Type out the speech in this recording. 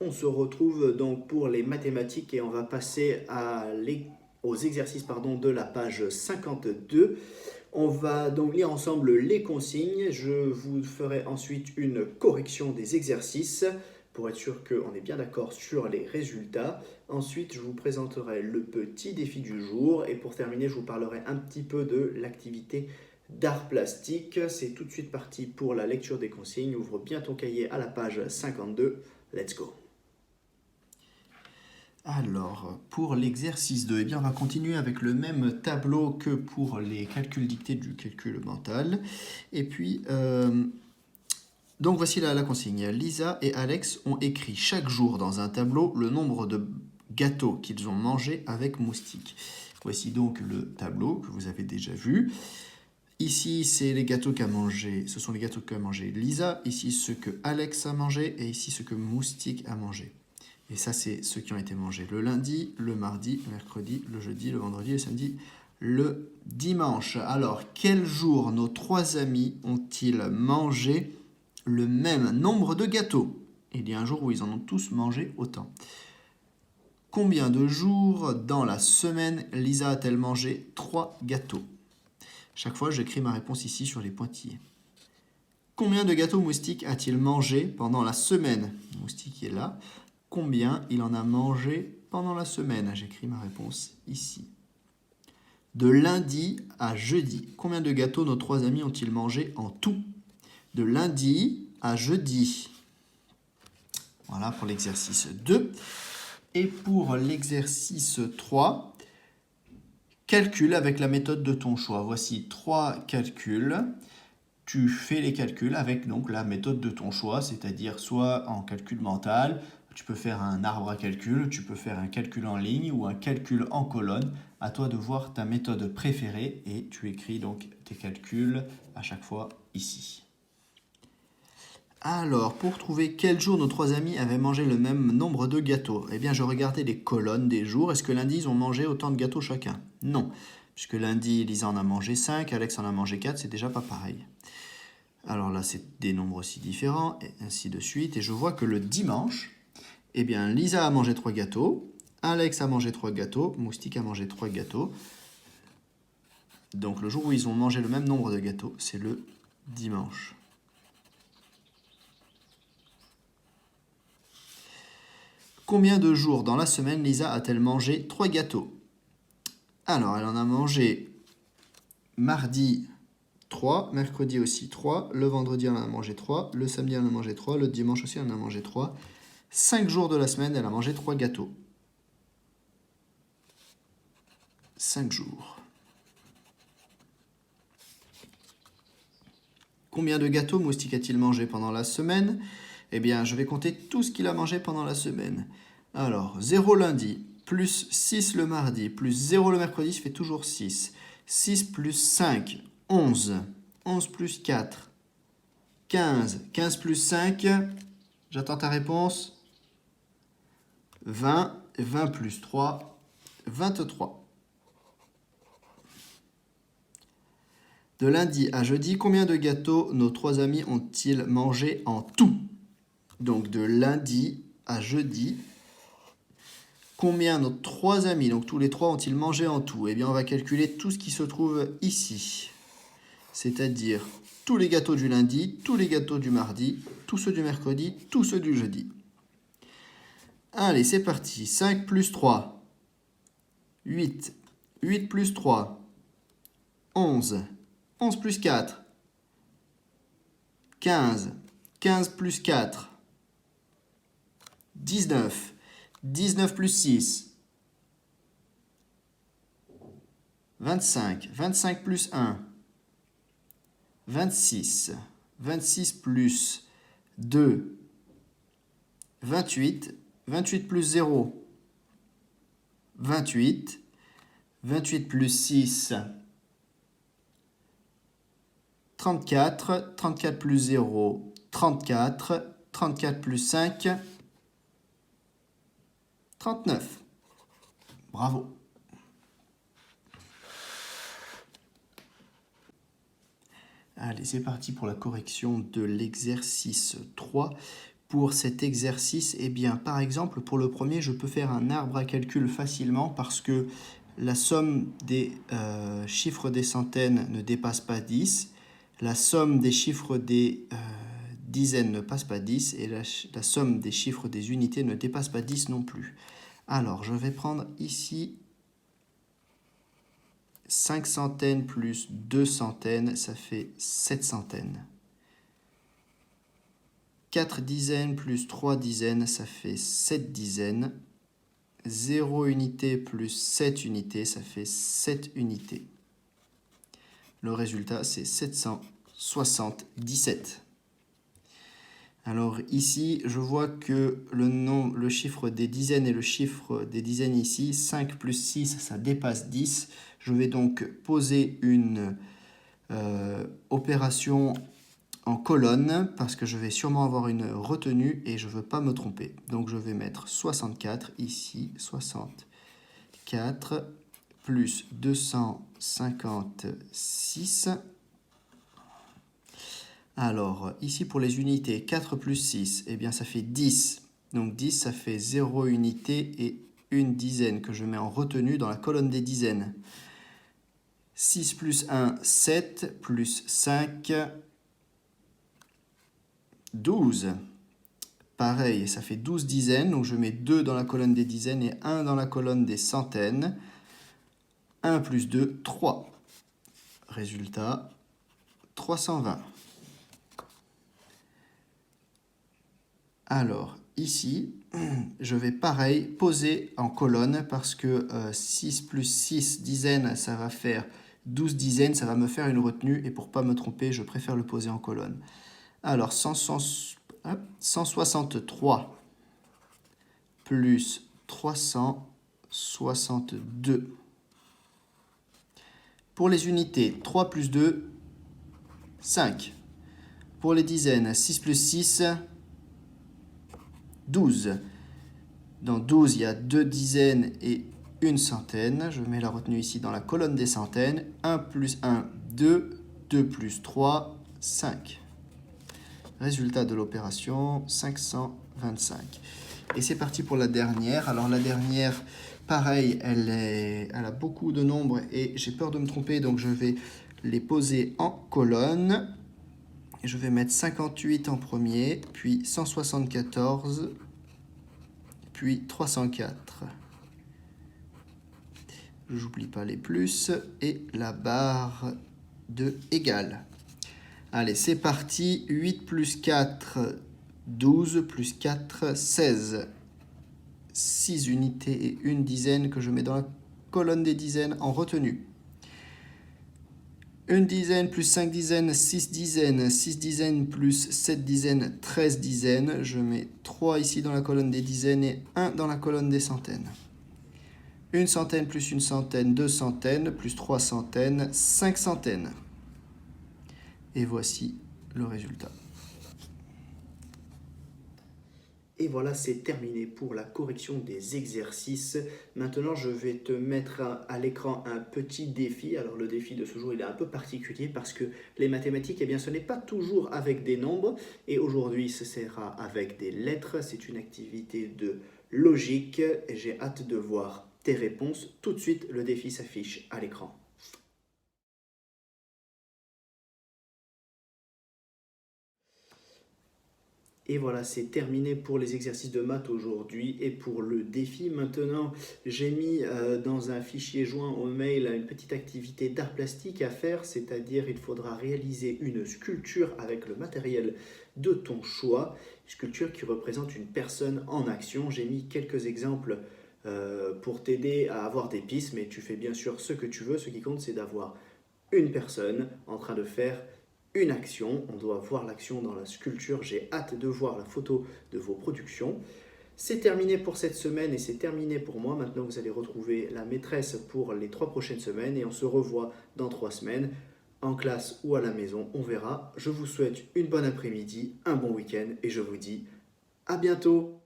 On se retrouve donc pour les mathématiques et on va passer aux exercices de la page 52. On va donc lire ensemble les consignes. Je vous ferai ensuite une correction des exercices pour être sûr qu'on est bien d'accord sur les résultats. Ensuite, je vous présenterai le petit défi du jour et pour terminer, je vous parlerai un petit peu de l'activité d'art plastique. C'est tout de suite parti pour la lecture des consignes. Ouvre bien ton cahier à la page 52. Let's go. Alors, pour l'exercice 2, eh bien, on va continuer avec le même tableau que pour les calculs dictés du calcul mental. Et puis, donc voici la consigne. Lisa et Alex ont écrit chaque jour dans un tableau le nombre de gâteaux qu'ils ont mangés avec Moustique. Voici donc le tableau que vous avez déjà vu. Ici, c'est les gâteaux qu'a mangé. Ce sont les gâteaux qu'a mangé Lisa. Ici, ce que Alex a mangé. Et ici, ce que Moustique a mangé. Et ça, c'est ceux qui ont été mangés le lundi, le mardi, le mercredi, le jeudi, le vendredi, le samedi, le dimanche. Alors, quel jour nos trois amis ont-ils mangé le même nombre de gâteaux? Il y a un jour où ils en ont tous mangé autant. Combien de jours dans la semaine Lisa a-t-elle mangé 3 gâteaux? Chaque fois, j'écris ma réponse ici sur les pointillés. Combien de gâteaux Moustique a-t-il mangé pendant la semaine? Moustique est là. Combien il en a mangé pendant la semaine? J'écris ma réponse ici. De lundi à jeudi, combien de gâteaux nos trois amis ont-ils mangé en tout? De lundi à jeudi. Voilà pour l'exercice 2. Et pour l'exercice 3, calcul avec la méthode de ton choix. Voici 3 calculs. Tu fais les calculs avec donc la méthode de ton choix, c'est-à-dire soit en calcul mental, tu peux faire un arbre à calcul, tu peux faire un calcul en ligne ou un calcul en colonne. À toi de voir ta méthode préférée et tu écris donc tes calculs à chaque fois ici. Alors, pour trouver quel jour nos trois amis avaient mangé le même nombre de gâteaux, eh bien je regardais les colonnes des jours. Est-ce que lundi ils ont mangé autant de gâteaux chacun? Non, puisque lundi Lisa en a mangé 5, Alex en a mangé 4, c'est déjà pas pareil. Alors là, c'est des nombres aussi différents, et ainsi de suite. Et je vois que le dimanche, eh bien, Lisa a mangé 3 gâteaux, Alex a mangé 3 gâteaux, Moustique a mangé 3 gâteaux. Donc le jour où ils ont mangé le même nombre de gâteaux, c'est le dimanche. Combien de jours dans la semaine Lisa a-t-elle mangé 3 gâteaux? Alors, elle en a mangé mardi 3, mercredi aussi 3, le vendredi elle en a mangé 3, le samedi elle en a mangé 3, le dimanche aussi elle en a mangé 3. 5 jours de la semaine, elle a mangé 3 gâteaux. 5 jours. Combien de gâteaux Moustique a-t-il mangé pendant la semaine? Eh bien, je vais compter tout ce qu'il a mangé pendant la semaine. Alors, 0 lundi, plus 6 le mardi, plus 0 le mercredi, ça fait toujours 6. 6 plus 5, 11. 11 plus 4, 15. 15 plus 5, j'attends ta réponse. 20. 20 plus 3, 23. De lundi à jeudi, combien de gâteaux nos trois amis ont-ils mangé en tout? Donc de lundi à jeudi, combien nos trois amis, donc tous les trois, ont-ils mangé en tout? Eh bien, on va calculer tout ce qui se trouve ici. C'est-à-dire tous les gâteaux du lundi, tous les gâteaux du mardi, tous ceux du mercredi, tous ceux du jeudi. Allez, c'est parti. 5 plus 3, 8. 8 plus 3, 11. 11 plus 4, 15. 15 plus 4, 19. 19 plus 6, 25. 25 plus 1, 26. 26 plus 2, 28. 28 plus 0, 28. 28 plus 6, 34. 34 plus 0, 34. 34 plus 5, 39. Bravo. Allez, c'est parti pour la correction de l'exercice 3. pour cet exercice? Eh bien, par exemple, pour le premier, je peux faire un arbre à calcul facilement parce que la somme des chiffres des centaines ne dépasse pas 10, la somme des chiffres des dizaines ne passe pas 10 et la somme des chiffres des unités ne dépasse pas 10 non plus. Alors, je vais prendre ici 5 centaines plus 2 centaines, ça fait 7 centaines. 4 dizaines plus 3 dizaines, ça fait 7 dizaines. 0 unité plus 7 unités, ça fait 7 unités. Le résultat, c'est 777. Alors ici, je vois que le chiffre des dizaines et le chiffre des dizaines ici, 5 plus 6, ça dépasse 10. Je vais donc poser une opération en colonne parce que je vais sûrement avoir une retenue et je ne veux pas me tromper. Donc je vais mettre 64 ici, 64 plus 256. Alors, ici pour les unités, 4 plus 6, eh bien ça fait 10. Donc 10, ça fait 0 unité et une dizaine que je mets en retenue dans la colonne des dizaines. 6 plus 1, 7, plus 5, 12. Pareil, ça fait 12 dizaines, donc je mets 2 dans la colonne des dizaines et 1 dans la colonne des centaines. 1 plus 2, 3. Résultat, 320. Alors, ici, je vais pareil poser en colonne parce que 6 plus 6 dizaines, ça va faire 12 dizaines, ça va me faire une retenue. Et pour ne pas me tromper, je préfère le poser en colonne. Alors, 163 plus 362. Pour les unités, 3 plus 2, 5. Pour les dizaines, 6 plus 6, 12. Dans 12, il y a 2 dizaines et une centaine. Je mets la retenue ici dans la colonne des centaines. 1 plus 1, 2. 2 plus 3, 5. Résultat de l'opération, 525. Et c'est parti pour la dernière. Alors la dernière, pareil, elle a beaucoup de nombres et j'ai peur de me tromper, donc je vais les poser en colonne. Je vais mettre 58 en premier, puis 174, puis 304. Je n'oublie pas les plus et la barre de égal. Allez, c'est parti. 8 plus 4, 12 plus 4, 16. 6 unités et une dizaine que je mets dans la colonne des dizaines en retenue. Une dizaine plus 5 dizaines, 6 dizaines. 6 dizaines plus 7 dizaines, 13 dizaines. Je mets 3 ici dans la colonne des dizaines et 1 dans la colonne des centaines. Une centaine plus une centaine, 2 centaines, plus 3 centaines, 5 centaines. Et voici le résultat. Et voilà, c'est terminé pour la correction des exercices. Maintenant, je vais te mettre à l'écran un petit défi. Alors, le défi de ce jour, il est un peu particulier parce que les mathématiques, eh bien, ce n'est pas toujours avec des nombres. Et aujourd'hui, ce sera avec des lettres. C'est une activité de logique. Et j'ai hâte de voir tes réponses. Tout de suite, le défi s'affiche à l'écran. Et voilà, c'est terminé pour les exercices de maths aujourd'hui et pour le défi. Maintenant, j'ai mis dans un fichier joint au mail une petite activité d'art plastique à faire, c'est-à-dire il faudra réaliser une sculpture avec le matériel de ton choix, une sculpture qui représente une personne en action. J'ai mis quelques exemples pour t'aider à avoir des pistes, mais tu fais bien sûr ce que tu veux. Ce qui compte, c'est d'avoir une personne en train de faire une action. On doit voir l'action dans la sculpture. J'ai hâte de voir la photo de vos productions. C'est terminé pour cette semaine et c'est terminé pour moi. Maintenant, vous allez retrouver la maîtresse pour les 3 prochaines semaines et on se revoit dans 3 semaines, en classe ou à la maison. On verra. Je vous souhaite une bonne après-midi, un bon week-end et je vous dis à bientôt.